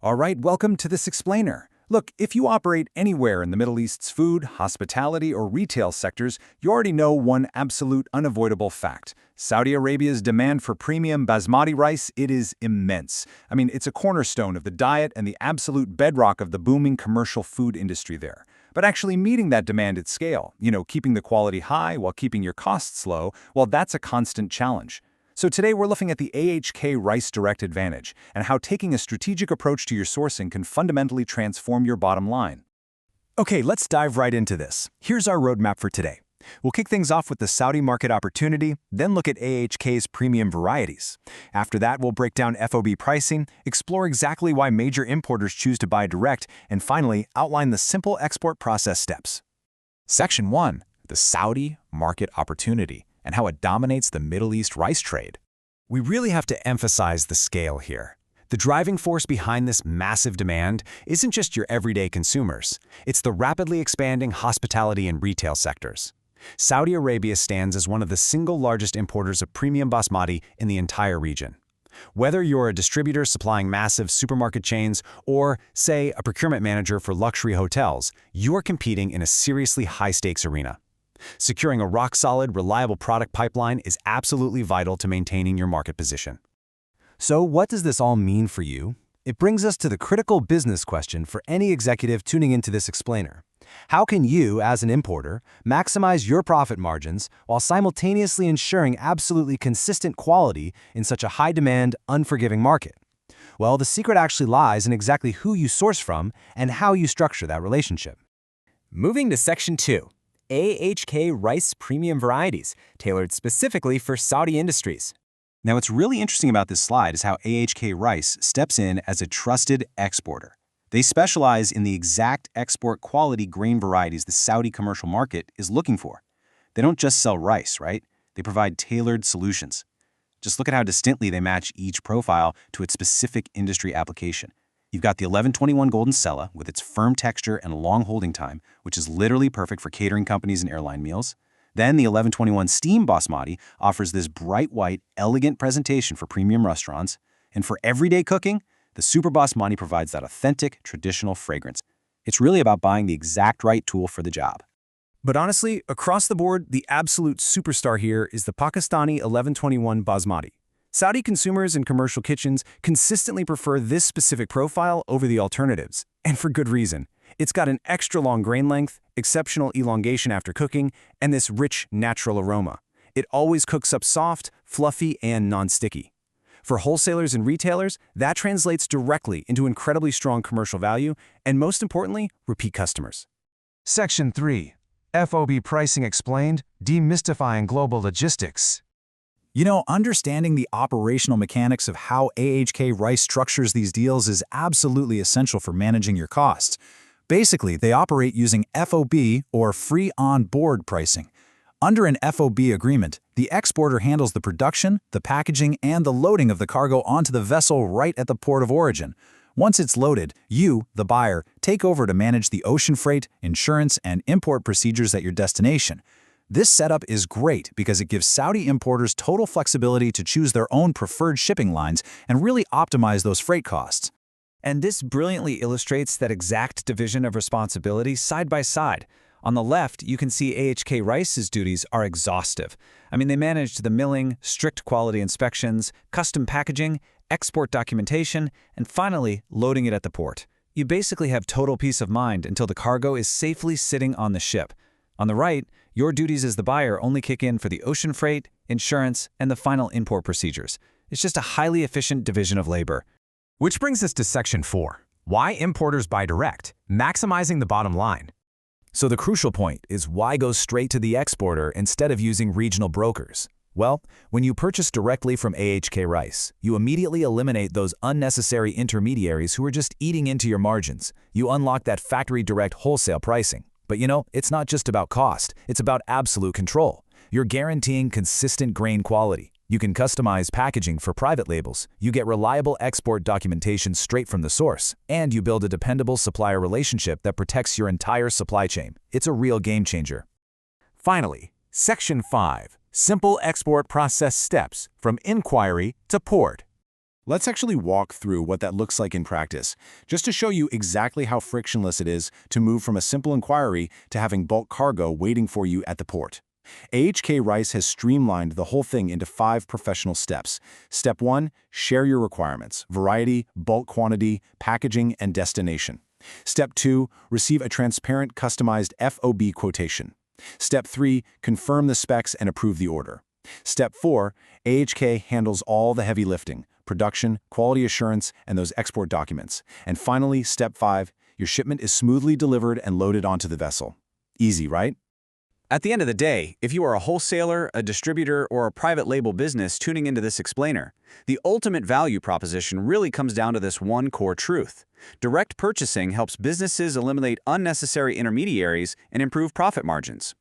All right, welcome to this explainer. Look, if you operate anywhere in the Middle East's food, hospitality, or retail sectors, you already know one absolute unavoidable fact. Saudi Arabia's demand for premium Basmati rice, it is immense. I mean, it's a cornerstone of the diet and the absolute bedrock of the booming commercial food industry there. But actually meeting that demand at scale, keeping the quality high while keeping your costs low, well, that's a constant challenge. So today we're looking at the AHK Rice Direct Advantage and how taking a strategic approach to your sourcing can fundamentally transform your bottom line. Okay, let's dive right into this. Here's our roadmap for today. We'll kick things off with the Saudi market opportunity, then look at AHK's premium varieties. After that, we'll break down FOB pricing, explore exactly why major importers choose to buy direct, and finally, outline the simple export process steps. Section 1. The Saudi market opportunity and how it dominates the Middle East rice trade. We really have to emphasize the scale here. The driving force behind this massive demand isn't just your everyday consumers. It's the rapidly expanding hospitality and retail sectors. Saudi Arabia stands as one of the single largest importers of premium basmati in the entire region. Whether you're a distributor supplying massive supermarket chains or, say, a procurement manager for luxury hotels, you're competing in a seriously high-stakes arena. Securing a rock-solid, reliable product pipeline is absolutely vital to maintaining your market position. So what does this all mean for you? It brings us to the critical business question for any executive tuning into this explainer. How can you, as an importer, maximize your profit margins while simultaneously ensuring absolutely consistent quality in such a high-demand, unforgiving market? Well, the secret actually lies in exactly who you source from and how you structure that relationship. Moving to Section 2. AHK Rice Premium Varieties, tailored specifically for Saudi industries. Now, what's really interesting about this slide is how AHK Rice steps in as a trusted exporter. They specialize in the exact export quality grain varieties the Saudi commercial market is looking for. They don't just sell rice, right? They provide tailored solutions. Just look at how distinctly they match each profile to its specific industry application. You've got the 1121 Golden Sella with its firm texture and long holding time, which is literally perfect for catering companies and airline meals. Then the 1121 Steam Basmati offers this bright white, elegant presentation for premium restaurants. And for everyday cooking, the Super Basmati provides that authentic, traditional fragrance. It's really about buying the exact right tool for the job. But honestly, across the board, the absolute superstar here is the Pakistani 1121 Basmati. Saudi consumers and commercial kitchens consistently prefer this specific profile over the alternatives, and for good reason. It's got an extra long grain length, exceptional elongation after cooking, and this rich, natural aroma. It always cooks up soft, fluffy, and non-sticky. For wholesalers and retailers, that translates directly into incredibly strong commercial value and, most importantly, repeat customers. Section 3. FOB Pricing Explained, Demystifying Global Logistics. Understanding the operational mechanics of how AHK Rice structures these deals is absolutely essential for managing your costs. Basically, they operate using FOB, or free on-board pricing. Under an FOB agreement, the exporter handles the production, the packaging, and the loading of the cargo onto the vessel right at the port of origin. Once it's loaded, you, the buyer, take over to manage the ocean freight, insurance, and import procedures at your destination. This setup is great because it gives Saudi importers total flexibility to choose their own preferred shipping lines and really optimize those freight costs. And this brilliantly illustrates that exact division of responsibility side by side. On the left, you can see AHK Rice's duties are exhaustive. They manage the milling, strict quality inspections, custom packaging, export documentation, and finally, loading it at the port. You basically have total peace of mind until the cargo is safely sitting on the ship. On the right, your duties as the buyer only kick in for the ocean freight, insurance, and the final import procedures. It's just a highly efficient division of labor. Which brings us to Section 4. Why importers buy direct, maximizing the bottom line. So the crucial point is why go straight to the exporter instead of using regional brokers? Well, when you purchase directly from AHK Rice, you immediately eliminate those unnecessary intermediaries who are just eating into your margins. You unlock that factory direct wholesale pricing. But it's not just about cost, it's about absolute control. You're guaranteeing consistent grain quality. You can customize packaging for private labels, you get reliable export documentation straight from the source, and you build a dependable supplier relationship that protects your entire supply chain. It's a real game changer. Finally, Section 5. Simple export process steps from inquiry to port. Let's actually walk through what that looks like in practice, just to show you exactly how frictionless it is to move from a simple inquiry to having bulk cargo waiting for you at the port. AHK Rice has streamlined the whole thing into 5 professional steps. Step 1, share your requirements: variety, bulk quantity, packaging, and destination. Step 2, receive a transparent, customized FOB quotation. Step 3, confirm the specs and approve the order. Step 4, AHK handles all the heavy lifting: production, quality assurance, and those export documents. And finally, Step 5, your shipment is smoothly delivered and loaded onto the vessel. Easy, right? At the end of the day, if you are a wholesaler, a distributor, or a private label business tuning into this explainer, the ultimate value proposition really comes down to this one core truth. Direct purchasing helps businesses eliminate unnecessary intermediaries and improve profit margins.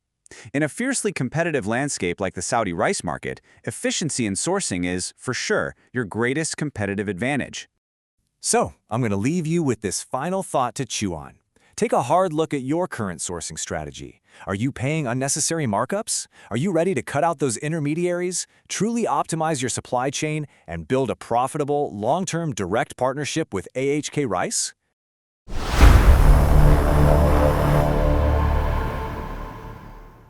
In a fiercely competitive landscape like the Saudi rice market, efficiency in sourcing is, for sure, your greatest competitive advantage. So, I'm going to leave you with this final thought to chew on. Take a hard look at your current sourcing strategy. Are you paying unnecessary markups? Are you ready to cut out those intermediaries, truly optimize your supply chain, and build a profitable, long-term direct partnership with AHK Rice?